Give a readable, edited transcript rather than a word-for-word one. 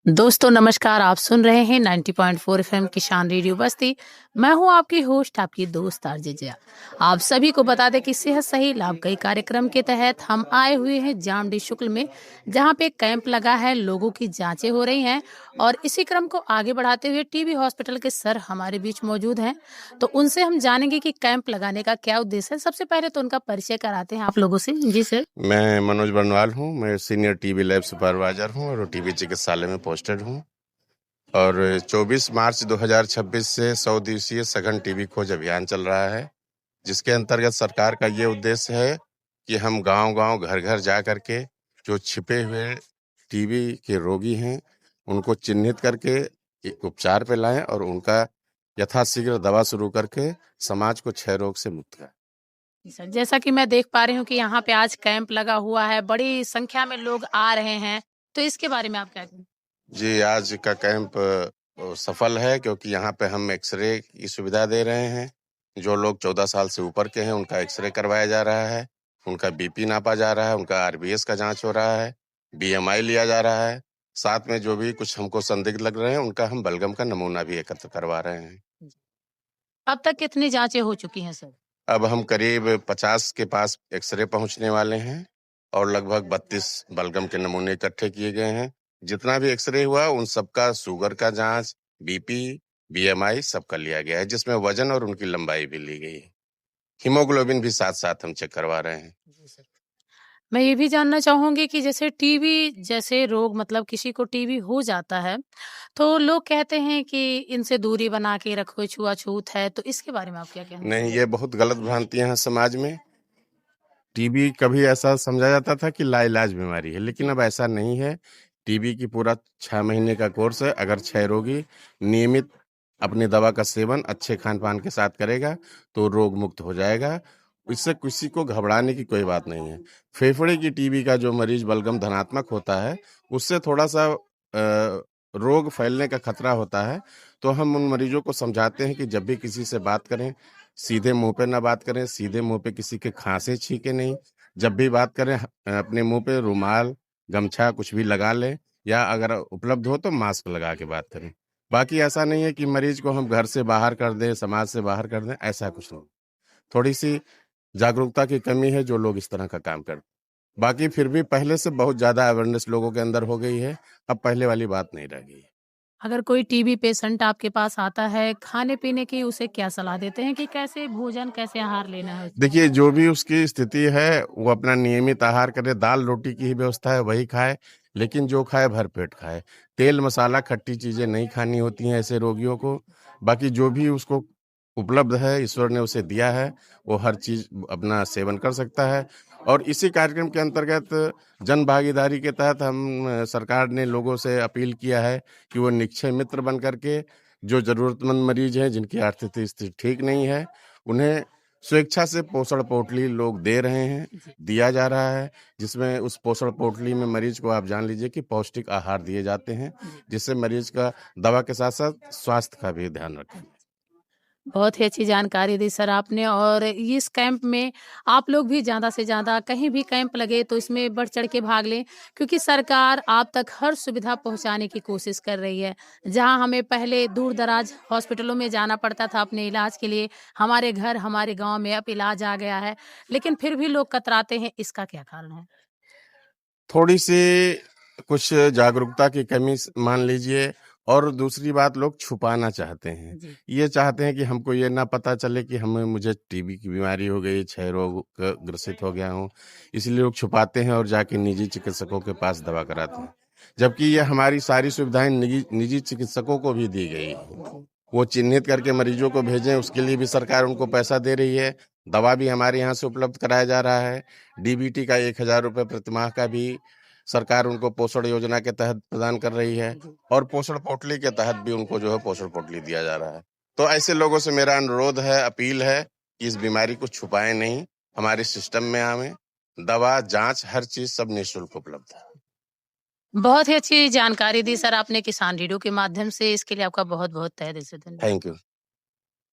दोस्तों नमस्कार, आप सुन रहे हैं 90.4 एफएम किसान रेडियो बस्ती। मैं हूं आपकी होस्ट, आपकी दोस्त आरजे जया। आप सभी को बता दें कि सेहत सही लाभकारी कार्यक्रम के तहत हम आए हुए हैं जामडी शुक्ल में, जहां पे कैंप लगा है, लोगों की जांचें हो रही हैं। और इसी क्रम को आगे बढ़ाते हुए टीबी हॉस्पिटल के सर हमारे बीच मौजूद हैं, तो उनसे हम जानेंगे कि कैंप लगाने का क्या उद्देश्य है। सबसे पहले तो उनका परिचय कराते हैं आप लोगों से। जी सर। मैं मनोज बरनवाल हूँ। मैं सीनियर टीबी लैब सुपरवाइजर हूँ और टीबी चिकित्सालय में पोस्टेड हूँ। और 24 मार्च 2026 से 100 दिवसीय सघन टीबी खोज अभियान चल रहा है, जिसके अंतर्गत सरकार का ये उद्देश्य है कि हम गांव-गांव, घर-घर जा करके जो छिपे हुए टीबी के रोगी हैं, उनको चिन्हित करके उपचार पे लाएं और उनका यथाशीघ्र दवा शुरू करके समाज को क्षय रोग से मुक्त करें। जी सर, जैसा कि मैं देख पा रही हूँ कि यहाँ पे आज कैंप लगा हुआ है, बड़ी संख्या में लोग आ रहे हैं, तो इसके बारे में आप क्या कहेंगे? जी, आज का कैंप सफल है, क्योंकि यहाँ पे हम एक्स-रे की सुविधा दे रहे हैं। जो लोग 14 साल से ऊपर के हैं, उनका एक्स-रे करवाया जा रहा है, उनका बीपी नापा जा रहा है, उनका आरबीएस का जाँच हो रहा है, बीएमआई लिया जा रहा है। साथ में जो भी कुछ हमको संदिग्ध लग रहे हैं, उनका हम बलगम का नमूना भी एकत्र करवा रहे हैं। जी। अब तक कितनी जाँचें हो चुकी हैं सर? अब हम करीब 50 के पास एक्स-रे पहुँचने वाले हैं और लगभग 32 बलगम के नमूने इकट्ठे किए गए हैं। जितना भी एक्स-रे हुआ, उन सबका शुगर का जाँच, बीपी, बीएमआई सबका लिया गया है, जिसमें वजन और उनकी लंबाई भी ली गई है। हीमोग्लोबिन भी साथ-साथ हम चेक करवा रहे हैं। जी सर। मैं ये भी जानना चाहूँगी कि जैसे टीबी जैसे रोग, मतलब किसी को टीबी हो जाता है, तो लोग कहते हैं कि इनसे दूरी बना के रखो, छुआ-छूत है, तो इसके बारे में आप क्या कहना नहीं, चाहेंगे? ये बहुत गलत भ्रांतियाँ हैं समाज में। टीबी कभी ऐसा समझा जाता था कि लाइलाज बीमारी है, लेकिन अब ऐसा नहीं है। टीबी की पूरा 6 महीने का कोर्स है। अगर क्षय रोगी नियमित अपनी दवा का सेवन अच्छे खान-पान के साथ करेगा, तो रोग मुक्त हो जाएगा। इससे किसी को घबराने की कोई बात नहीं है। फेफड़े की टीबी का जो मरीज बलगम धनात्मक होता है, उससे थोड़ा-सा रोग फैलने का खतरा होता है। तो हम उन मरीजों को समझाते हैं कि जब भी किसी से बात करें, सीधे मुँह पे ना बात करें, सीधे मुँह पे किसी के खाँसी छींके नहीं। जब भी बात करें अपने मुँह पे रुमाल, गमछा कुछ भी लगा लें, या अगर उपलब्ध हो तो मास्क लगा के बात करें। बाकी ऐसा नहीं है कि मरीज को हम घर से बाहर कर दें, समाज से बाहर कर दें, ऐसा कुछ नहीं। थोड़ी-सी जागरूकता की कमी है जो लोग इस तरह का काम करते हैं। बाकी फिर भी पहले से बहुत ज़्यादा अवेयरनेस लोगों के अंदर हो गई है, अब पहले वाली बात नहीं रह गई है। अगर कोई टीबी पेशेंट आपके पास आता है, खाने-पीने की उसे क्या सलाह देते हैं कि कैसे भोजन, कैसे आहार लेना है उसे? देखिए, जो भी उसकी स्थिति है, वो अपना नियमित आहार करे, दाल-रोटी की ही व्यवस्था है, वही खाए, लेकिन जो खाए भरपेट खाए। तेल, मसाला, खट्टी चीज़ें नहीं खानी होती हैं ऐसे रोगियों को। बाकी जो भी उसको उपलब्ध है, ईश्वर ने उसे दिया है, वो हर चीज़ अपना सेवन कर सकता है। और इसी कार्यक्रम के अंतर्गत जन भागीदारी के तहत सरकार ने लोगों से अपील किया है कि वो निक्षय मित्र बन कर के जो ज़रूरतमंद मरीज हैं, जिनकी आर्थिक स्थिति ठीक नहीं है, उन्हें स्वेच्छा से पोषण पोटली लोग दे रहे हैं, जी। दिया जा रहा है, जिसमें उस पोषण पोटली में मरीज को आप जान लीजिए कि पौष्टिक आहार दिए जाते हैं, जी। जिससे मरीज का दवा के साथ-साथ स्वास्थ्य का भी ध्यान रखें। बहुत ही अच्छी जानकारी दी सर आपने। और इस कैंप में आप लोग भी ज़्यादा से ज़्यादा, कहीं भी कैंप लगे तो इसमें बढ़ चढ़ के भाग लें, क्योंकि सरकार आप तक हर सुविधा पहुंचाने की कोशिश कर रही है। जहां हमें पहले दूर दराज हॉस्पिटलों में जाना पड़ता था अपने इलाज के लिए, हमारे घर हमारे गांव में अब इलाज आ गया है, लेकिन फिर भी लोग कतराते हैं, इसका क्या कारण है? थोड़ी-सी कुछ जागरूकता की कमी मान लीजिए, और दूसरी बात लोग छुपाना चाहते हैं। जी। ये चाहते हैं कि हमको ये ना पता चले कि मुझे टीबी की बीमारी हो गई, क्षय रोग क ग्रसित हो गया हूँ, इसलिए लोग छुपाते हैं और जाके निजी चिकित्सकों के पास दवा कराते हैं। जबकि ये हमारी सारी सुविधाएँ निजी निजी चिकित्सकों को भी दी गई हैं। जी। वो चिन्हित करके मरीजों को भेजें, उसके लिए भी सरकार उनको पैसा दे रही है। दवा भी हमारे यहाँ से उपलब्ध कराया जा रहा है। डीबीटी का 1000 रुपए प्रतिमाह का भी सरकार उनको पोषण योजना के तहत प्रदान कर रही है, जी। और पोषण पोटली के तहत भी उनको जो है पोषण पोटली दिया जा रहा है। तो ऐसे लोगों से मेरा अनुरोध है, अपील है कि इस बीमारी को छुपाएँ नहीं, हमारे सिस्टम में आवें। दवा, जाँच, हर चीज़ सब निःशुल्क उपलब्ध है। बहुत ही अच्छी जानकारी दी सर आपने किसान रेडियो के माध्यम से। इसके लिए आपका बहुत बहुत तहे दिल से धन्यवाद। Thank you.